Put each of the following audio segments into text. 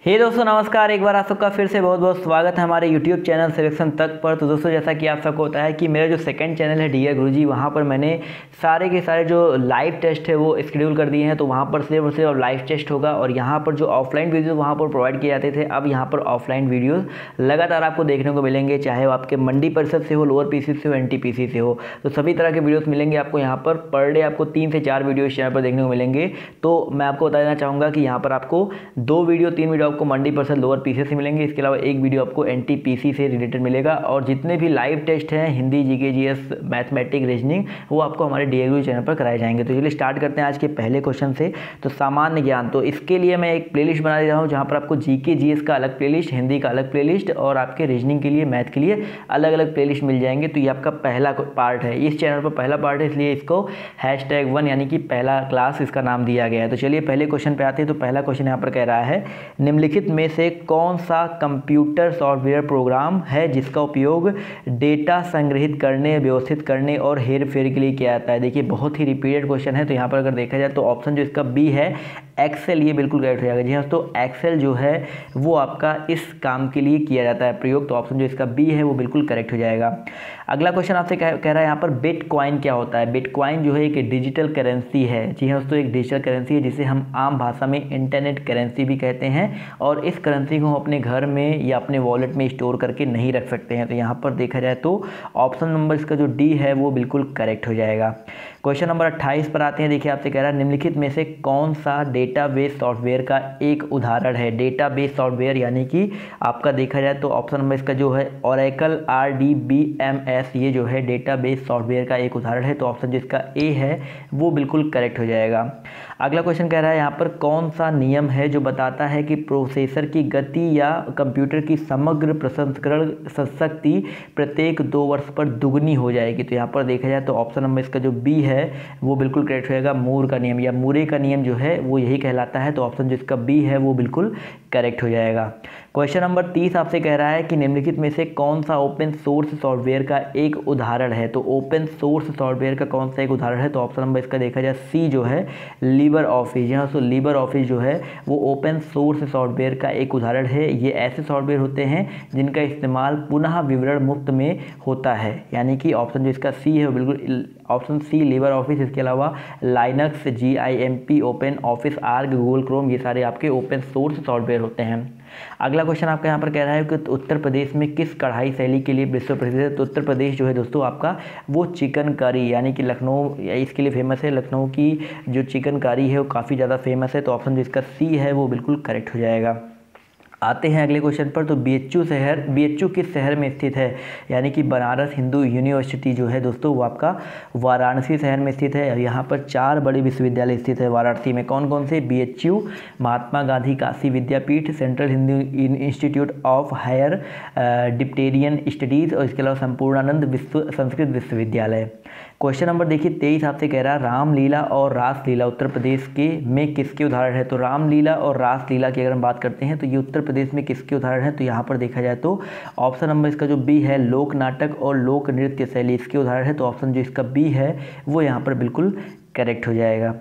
दोस्तों नमस्कार। एक बार आप सबका फिर से बहुत बहुत स्वागत है हमारे YouTube चैनल सिलेक्शन तक पर। तो दोस्तों जैसा कि आप सबको होता है कि मेरा जो सेकंड चैनल है डियर गुरुजी, वहाँ पर मैंने सारे के सारे जो लाइव टेस्ट है वो शेड्यूल कर दिए हैं। तो वहाँ पर सिर्फ और सिर्फ लाइव टेस्ट होगा और यहाँ पर जो ऑफलाइन वीडियो वहाँ पर प्रोवाइड किए जाते थे, अब यहाँ पर ऑफलाइन वीडियोज़ लगातार आपको देखने को मिलेंगे, चाहे वो आपके मंडी परिषद से हो, लोअर पीसी से हो, NTPC से हो। तो सभी तरह के वीडियोज़ मिलेंगे आपको यहाँ पर डे आपको 3 से 4 वीडियो इस चैनल पर देखने को मिलेंगे। तो मैं आपको बता देना चाहूँगा कि यहाँ पर आपको 3 वीडियो आपको मंडी परिषद लोअर पीसी से मिलेंगे। इसके अलावा एक वीडियो आपको NTPC से रिलेटेड मिलेगा और जितने भी लाइव टेस्ट हैं Hindi, GK, GS, mathematic, reasoning, वो आपको हमारे डियर गुरु चैनल पर कराए जाएंगे। तो चलिए स्टार्ट करते हैं आज के पहले क्वेश्चन से। तो सामान्य ज्ञान, तो इसके लिए मैं एक प्लेलिस्ट बना दे रहा हूँ जहाँ पर आपको GK, GS का अलग प्लेलिस्ट, हिंदी का अलग प्लेलिस्ट और आपके रीजनिंग के लिए, मैथ के लिए अलग अलग प्लेलिस्ट मिल जाएंगे। तो ये आपका पहला पार्ट है, इस चैनल पर पहला पार्ट है, इसलिए इसको #1 यानी कि पहला क्लास इसका नाम दिया गया है। तो चलिए पहले क्वेश्चन पे आते हैं। तो पहला क्वेश्चन यहाँ पर कह रहा है, निम्नलिखित में से कौन सा कंप्यूटर सॉफ्टवेयर प्रोग्राम है जिसका उपयोग डेटा संग्रहित करने, व्यवस्थित करने और हेर फेर के लिए किया जाता है। देखिए बहुत ही रिपीटेड क्वेश्चन है। तो यहाँ पर अगर देखा जाए तो ऑप्शन जो इसका बी है एक्सेल, ये बिल्कुल करेक्ट हो जाएगा। जी हाँ, तो एक्सेल जो है वो आपका इस काम के लिए किया जाता है प्रयोग। तो ऑप्शन जो इसका बी है वो बिल्कुल करेक्ट हो जाएगा। अगला क्वेश्चन आपसे कह रहा है यहाँ पर बिटकॉइन क्या होता है। बिटकॉइन जो है एक डिजिटल करेंसी है। जी हाँ दोस्तों, एक डिजिटल करेंसी है जिसे हम आम भाषा में इंटरनेट करेंसी भी कहते हैं और इस करेंसी को हम अपने घर में या अपने वॉलेट में स्टोर करके नहीं रख सकते हैं। तो यहाँ पर देखा जाए तो ऑप्शन नंबर इसका जो डी है वो बिल्कुल करेक्ट हो जाएगा। क्वेश्चन नंबर 28 पर आते हैं। देखिए आपसे कह रहा है, निम्नलिखित में से कौन सा डेटाबेस सॉफ्टवेयर का एक उदाहरण है। डेटाबेस सॉफ्टवेयर यानी कि आपका देखा जाए तो ऑप्शन नंबर इसका जो है ओरेकल RDBMS, ये जो है डेटाबेस सॉफ्टवेयर का एक उदाहरण है। तो ऑप्शन जो इसका ए है वो बिल्कुल करेक्ट हो जाएगा। अगला क्वेश्चन कह रहा है यहाँ पर, कौन सा नियम है जो बताता है कि प्रोसेसर की गति या कंप्यूटर की समग्र प्रसंस्करण शक्ति प्रत्येक 2 वर्ष पर दुगनी हो जाएगी। तो यहाँ पर देखा जाए तो ऑप्शन नंबर इसका जो बी है वो बिल्कुल करेक्ट होएगा। मूर का नियम या मूरे का नियम जो है वो यही कहलाता है। तो ऑप्शन जो इसका बी है वो बिल्कुल करेक्ट हो जाएगा। क्वेश्चन नंबर 30 आपसे कह रहा है कि निम्नलिखित में से कौन सा ओपन सोर्स सॉफ्टवेयर का एक उदाहरण है। तो ओपन सोर्स सॉफ्टवेयर का कौन सा एक उदाहरण है। तो ऑप्शन नंबर इसका देखा जाए सी जो है लिबर ऑफिस। यहाँ तो लिबर ऑफिस जो है वो ओपन सोर्स सॉफ्टवेयर का एक उदाहरण है। ये ऐसे सॉफ्टवेयर होते हैं जिनका इस्तेमाल पुनः विवरण मुक्त में होता है, यानी कि ऑप्शन जो इसका सी है वो बिल्कुल ऑप्शन सी लिबर ऑफिस। इसके अलावा लाइनक्स, GIMP, ओपन ऑफिस, आर्ग, गूगल क्रोम, ये सारे आपके ओपन सोर्स सॉफ्टवेयर होते हैं। अगला क्वेश्चन आपका यहाँ पर कह रहा है कि उत्तर प्रदेश में किस कढ़ाई शैली के लिए विश्व प्रसिद्ध है। तो उत्तर प्रदेश जो है दोस्तों आपका वो चिकनकारी यानी कि लखनऊ इसके लिए फेमस है। लखनऊ की जो चिकनकारी है वो काफ़ी ज़्यादा फेमस है। तो ऑप्शन जिसका सी है वो बिल्कुल करेक्ट हो जाएगा। आते हैं अगले क्वेश्चन पर। तो BHU किस शहर में स्थित है, यानी कि बनारस हिंदू यूनिवर्सिटी जो है दोस्तों वो आपका वाराणसी शहर में स्थित है। और यहाँ पर 4 बड़े विश्वविद्यालय स्थित है वाराणसी में। कौन कौन से? BHU, Mahatma Gandhi Kashi Vidyapith, central Hindu institute of higher Tibetan studies और इसके अलावा संपूर्णानंद संस्कृत विश्वविद्यालय। क्वेश्चन नंबर देखिए 23 आपसे कह रहा है, रामलीला और रासलीला उत्तर प्रदेश के में किसके उदाहरण है। तो रामलीला और रासलीला की अगर हम बात करते हैं तो ये उत्तर प्रदेश में किसके उदाहरण है। तो यहाँ पर देखा जाए तो ऑप्शन नंबर इसका जो बी है लोक नाटक और लोक नृत्य शैली इसके उदाहरण है। तो ऑप्शन जो इसका बी है वो यहाँ पर बिल्कुल करेक्ट हो जाएगा।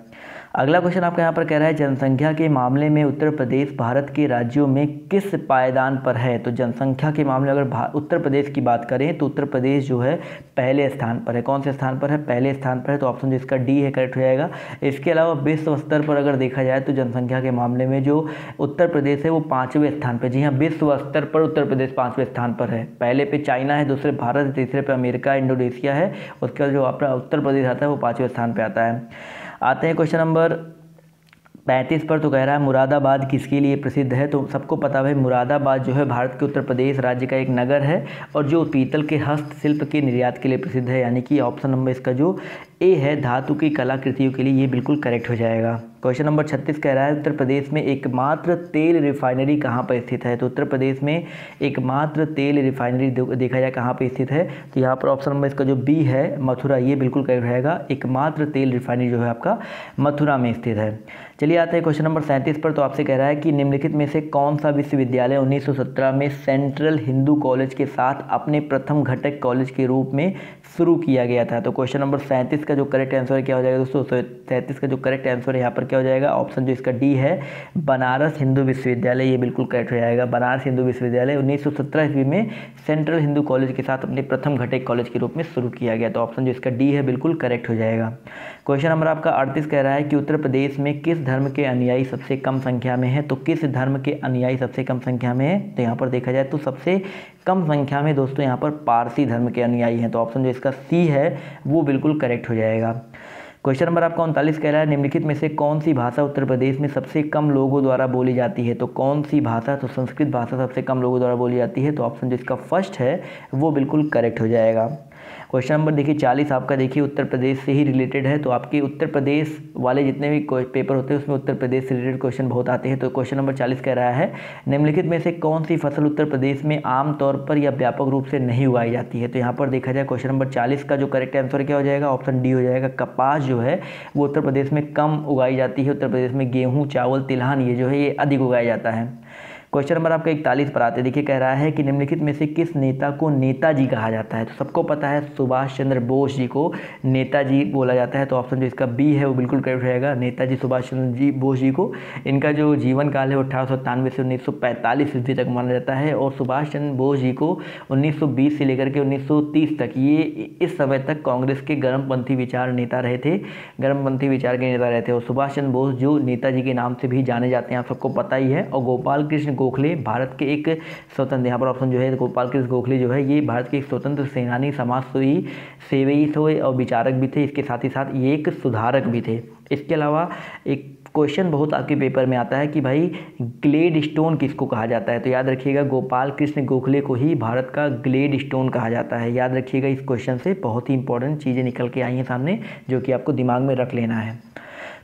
अगला क्वेश्चन आपका यहाँ पर कह रहा है, जनसंख्या के मामले में उत्तर प्रदेश भारत के राज्यों में किस पायदान पर है। तो जनसंख्या के मामले में अगर उत्तर प्रदेश की बात करें तो उत्तर प्रदेश जो है पहले स्थान पर है। कौन से स्थान पर है? पहले स्थान पर है। तो ऑप्शन जो इसका डी है करेक्ट हो जाएगा। इसके अलावा विश्व स्तर पर अगर देखा जाए तो जनसंख्या के मामले में जो उत्तर प्रदेश है वो 5वें स्थान पर। जी हाँ, विश्व स्तर पर उत्तर प्रदेश 5वें स्थान पर है। पहले पे चाइना है, दूसरे भारत, तीसरे पे अमेरिका, इंडोनेशिया है। उसके बाद जो अपना उत्तर प्रदेश आता है वो 5वें स्थान पर आता है। आते हैं क्वेश्चन नंबर 35 पर। तो कह रहा है मुरादाबाद किसके लिए प्रसिद्ध है। तो सबको पता है मुरादाबाद जो है भारत के उत्तर प्रदेश राज्य का एक नगर है और जो पीतल के हस्तशिल्प के निर्यात के लिए प्रसिद्ध है, यानी कि ऑप्शन नंबर इसका जो ए है धातु की कलाकृतियों के लिए, ये बिल्कुल करेक्ट हो जाएगा। क्वेश्चन नंबर 36 कह रहा है, उत्तर प्रदेश में एकमात्र तेल रिफाइनरी कहाँ पर स्थित है। तो उत्तर प्रदेश में एकमात्र तेल रिफाइनरी देखा जाए कहाँ पर स्थित है। तो यहाँ पर ऑप्शन नंबर इसका जो बी है मथुरा, ये बिल्कुल करेक्ट रहेगा। एकमात्र तेल रिफाइनरी जो है आपका मथुरा में स्थित है। चलिए आते हैं क्वेश्चन नंबर 37 पर। तो आपसे कह रहा है कि निम्नलिखित में से कौन सा विश्वविद्यालय 1917 में सेंट्रल हिंदू कॉलेज के साथ अपने प्रथम घटक कॉलेज के रूप में शुरू किया गया था। तो क्वेश्चन नंबर 37 का जो करेक्ट आंसर है क्या हो जाएगा दोस्तों, 133 का जो करेक्ट आंसर है यहाँ पर क्या हो जाएगा, ऑप्शन जो इसका डी है बनारस हिंदू विश्वविद्यालय, ये बिल्कुल करेक्ट हो जाएगा। बनारस हिंदू विश्वविद्यालय 1917 ईस्वी में सेंट्रल हिंदू कॉलेज के साथ अपने प्रथम घटक कॉलेज के रूप में शुरू किया गया। तो ऑप्शन जो इसका डी है बिल्कुल करेक्ट हो जाएगा। क्वेश्चन नंबर आपका 38 कह रहा है कि उत्तर प्रदेश में किस धर्म के अनुयायी सबसे कम संख्या में है। तो किस धर्म के अनुयायी सबसे कम संख्या में है, तो यहाँ पर देखा जाए तो सबसे कम संख्या में दोस्तों यहाँ पर पारसी धर्म के अनुयायी हैं। तो ऑप्शन जो इसका सी है वो बिल्कुल करेक्ट हो जाएगा। क्वेश्चन नंबर आपका 39 कह रहा है निम्नलिखित में से कौन सी भाषा उत्तर प्रदेश में सबसे कम लोगों द्वारा बोली जाती है। तो कौन सी भाषा, तो संस्कृत भाषा सबसे कम लोगों द्वारा बोली जाती है। तो ऑप्शन जो इसका फर्स्ट है वो बिल्कुल करेक्ट हो जाएगा। क्वेश्चन नंबर देखिए 40 आपका देखिए उत्तर प्रदेश से ही रिलेटेड है। तो आपके उत्तर प्रदेश वाले जितने भी पेपर होते हैं उसमें उत्तर प्रदेश से रिलेटेड क्वेश्चन बहुत आते हैं। तो क्वेश्चन नंबर 40 कह रहा है निम्नलिखित में से कौन सी फसल उत्तर प्रदेश में आमतौर पर या व्यापक रूप से नहीं उगाई जाती है। तो यहाँ पर देखा जाए क्वेश्चन नंबर 40 का जो करेक्ट आंसर क्या हो जाएगा, ऑप्शन डी हो जाएगा। कपास जो है वो उत्तर प्रदेश में कम उगाई जाती है। उत्तर प्रदेश में गेहूँ, चावल, तिलहन ये जो है ये अधिक उगाया जाता है। क्वेश्चन नंबर आपका 41 पर आते देखिए कह रहा है कि निम्नलिखित में से किस नेता को नेताजी कहा जाता है। तो सबको पता है सुभाष चंद्र बोस जी को नेताजी बोला जाता है। तो ऑप्शन जो इसका बी है वो बिल्कुल करेक्ट रहेगा, नेताजी सुभाष चंद्र जी बोस जी को। इनका जो जीवन काल है वो 1897 से 1945 ईस्वी तक माना जाता है। और सुभाष चंद्र बोस जी को 1920 से लेकर के 1930 तक ये इस समय तक कांग्रेस के गर्मपंथी विचार नेता रहे थे, गर्मपंथी विचार के नेता रहे थे। और सुभाष चंद्र बोस जो नेताजी के नाम से भी जाने जाते हैं, आप सबको पता ही है। और गोपाल कृष्ण गोखले भारत के एक स्वतंत्र, यहाँ पर ऑप्शन जो है गोपाल कृष्ण गोखले जो है ये भारत के एक स्वतंत्र सेनानी, समाजसेवी, सेवई थे और विचारक भी थे। इसके साथ ही साथ ये एक सुधारक भी थे। इसके अलावा एक क्वेश्चन बहुत आपके पेपर में आता है कि भाई ग्लेड स्टोन किसको कहा जाता है। तो याद रखिएगा गोपाल कृष्ण गोखले को ही भारत का ग्लेड स्टोन कहा जाता है। याद रखिएगा इस क्वेश्चन से बहुत ही इंपॉर्टेंट चीज़ें निकल के आई हैं सामने जो कि आपको दिमाग में रख लेना है।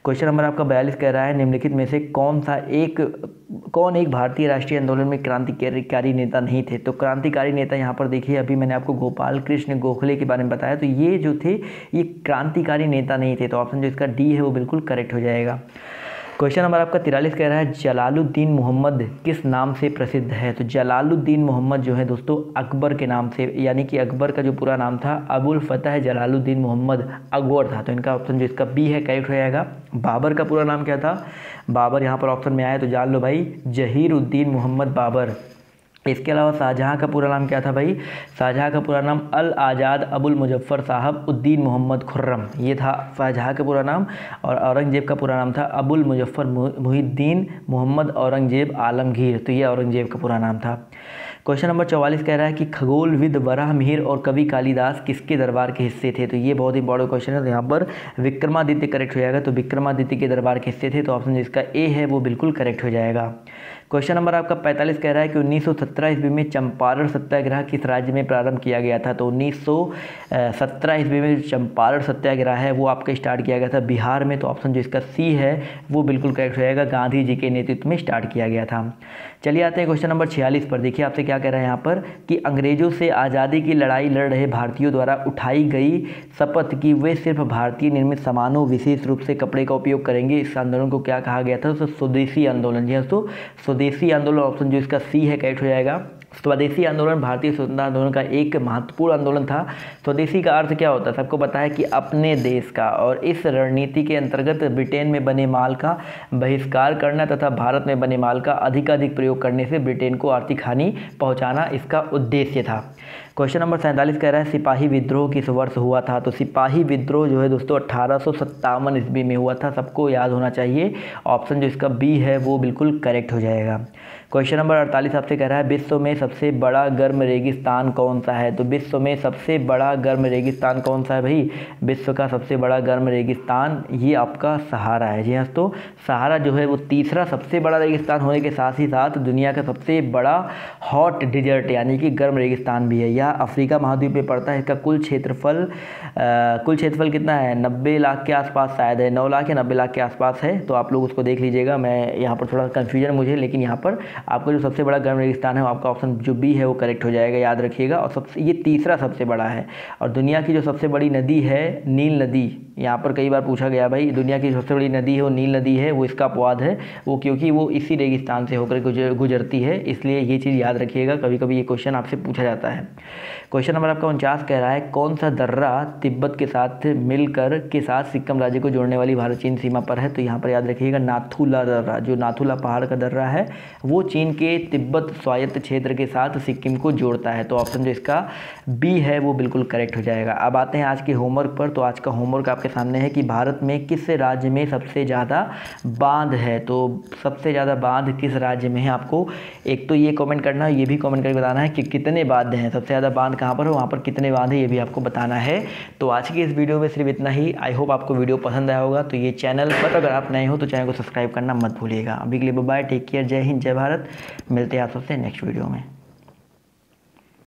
क्वेश्चन नंबर आपका 42 कह रहा है निम्नलिखित में से कौन एक भारतीय राष्ट्रीय आंदोलन में क्रांतिकारी नेता नहीं थे। तो क्रांतिकारी नेता यहाँ पर देखिए अभी मैंने आपको गोपाल कृष्ण गोखले के बारे में बताया, तो ये जो थे ये क्रांतिकारी नेता नहीं थे। तो ऑप्शन जो इसका डी है वो बिल्कुल करेक्ट हो जाएगा। क्वेश्चन नंबर आपका 43 कह रहा है जलालुद्दीन मोहम्मद किस नाम से प्रसिद्ध है। तो जलालुद्दीन मोहम्मद जो है दोस्तों अकबर के नाम से, यानी कि अकबर का जो पूरा नाम था अबुल फतह जलालुद्दीन मोहम्मद अकबर था। तो इनका ऑप्शन जो इसका बी है करेक्ट हो जाएगा। बाबर का पूरा नाम क्या था, बाबर यहाँ पर ऑप्शन में आया तो जान लो भाई जहीरुद्दीन मोहम्मद बाबर। इसके अलावा शाहजहाँ का पूरा नाम क्या था भाई, शाहजहाँ का पूरा नाम अल आज़ाद अबुल मुजफ्फर साहब उद्दीन मोहम्मद खुर्रम, ये था शाहजहाँ का पूरा नाम। और औरंगजेब का पूरा नाम था अबुल मुजफ्फर मुहिद्दीन मोहम्मद औरंगजेब आलमगीर, तो ये औरंगजेब का पूरा नाम था। क्वेश्चन नंबर 44 कह रहा है कि खगोलविद वराह मिहिर और कवि कालिदास किसके दरबार के हिस्से थे। तो ये बहुत इंपॉर्टेंट क्वेश्चन है। तो यहाँ पर विक्रमादित्य करेक्ट हो जाएगा। तो विक्रमादित्य के दरबार के हिस्से थे। तो ऑप्शन जिसका ए है वो बिल्कुल करेक्ट हो जाएगा। क्वेश्चन नंबर आपका 45 कह रहा है कि 1917 ईस्वी में चंपारण सत्याग्रह किस राज्य में प्रारंभ किया गया था। तो 1917 ईस्वी में चंपारण सत्याग्रह है वो आपका स्टार्ट किया गया था बिहार में। तो ऑप्शन जो इसका सी है वो बिल्कुल करेक्ट हो जाएगा, गांधी जी के नेतृत्व में स्टार्ट किया गया था। चलिए आते हैं क्वेश्चन नंबर 46 पर। देखिए आपसे क्या कह रहा है यहाँ पर कि अंग्रेजों से आज़ादी की लड़ाई लड़ रहे भारतीयों द्वारा उठाई गई शपथ कि वे सिर्फ भारतीय निर्मित सामानों विशेष रूप से कपड़े का उपयोग करेंगे, इस आंदोलन को क्या कहा गया था। तो स्वदेशी आंदोलन। जी दोस्तों स्वदेशी आंदोलन ऑप्शन जो इसका सी है करेक्ट हो जाएगा। स्वदेशी आंदोलन भारतीय स्वतंत्रता आंदोलन का एक महत्वपूर्ण आंदोलन था। स्वदेशी का अर्थ क्या होता है, सबको पता है कि अपने देश का। और इस रणनीति के अंतर्गत ब्रिटेन में बने माल का बहिष्कार करना तथा भारत में बने माल का अधिकाधिक प्रयोग करने से ब्रिटेन को आर्थिक हानि पहुंचाना इसका उद्देश्य था। क्वेश्चन नंबर 47 कह रहा है सिपाही विद्रोह किस वर्ष हुआ था। तो सिपाही विद्रोह जो है दोस्तों 1857 ईस्वी में हुआ था, सबको याद होना चाहिए। ऑप्शन जो इसका बी है वो बिल्कुल करेक्ट हो जाएगा। क्वेश्चन नंबर 48 आपसे कह रहा है विश्व में सबसे बड़ा गर्म रेगिस्तान कौन सा है। तो विश्व में सबसे बड़ा गर्म रेगिस्तान कौन सा है भाई, विश्व का सबसे बड़ा गर्म रेगिस्तान ये आपका सहारा है। जी हाँ तो सहारा जो है वो तीसरा सबसे बड़ा रेगिस्तान होने के साथ ही साथ दुनिया का सबसे बड़ा हॉट डिजर्ट यानी कि गर्म रेगिस्तान भी है। यह अफ्रीका महाद्वीप में पड़ता है। इसका कुल क्षेत्रफल कितना है, 90 लाख के आसपास शायद है, 9 लाख या 90 लाख के आसपास है। तो आप लोग उसको देख लीजिएगा, मैं यहाँ पर थोड़ा कन्फ्यूजन मुझे, लेकिन यहाँ पर आपका जो सबसे बड़ा गर्म रेगिस्तान है वो आपका ऑप्शन जो बी है वो करेक्ट हो जाएगा, याद रखिएगा। और ये तीसरा सबसे बड़ा है। और दुनिया की जो सबसे बड़ी नदी है नील नदी, यहाँ पर कई बार पूछा गया भाई, दुनिया की सबसे बड़ी नदी है वो नील नदी है, वो इसका अपवाद है, वो क्योंकि वो इसी रेगिस्तान से होकर गुजरती है, इसलिए ये चीज़ याद रखिएगा, कभी कभी ये क्वेश्चन आपसे पूछा जाता है। क्वेश्चन नंबर आपका 49 कह रहा है, कौन सा दर्रा तिब्बत के साथ मिलकर के साथ सिक्किम राज्य को जोड़ने वाली भारत चीन सीमा पर है? तो यहाँ पर याद रखिएगा नाथुला दर्रा, जो नाथुला पहाड़ का दर्रा है वो चीन के तिब्बत स्वायत्त क्षेत्र के साथ सिक्किम को जोड़ता है। तो ऑप्शन जो इसका बी है वो बिल्कुल करेक्ट हो जाएगा। अब आते हैं आज के होमवर्क पर। तो आज का होमवर्क आपके सामने है कि भारत में किस राज्य में सबसे ज़्यादा बांध है? तो सबसे ज़्यादा बांध किस राज्य में है? आपको एक तो ये कमेंट करना है, ये भी कमेंट करके बताना है कि कितने बांध हैं, सबसे ज़्यादा बांध कहाँ पर है, वहाँ पर कितने बांध है, ये भी आपको बताना है। तो आज की इस वीडियो में सिर्फ इतना ही। आई होप आपको वीडियो पसंद आया होगा। तो ये चैनल पर अगर आप नए हो तो चैनल को सब्सक्राइब करना मत भूलिएगा। अभी के लिए बाय, टेक केयर, जय हिंद, जय भारत। मिलते हैं आप सबसे नेक्स्ट वीडियो में।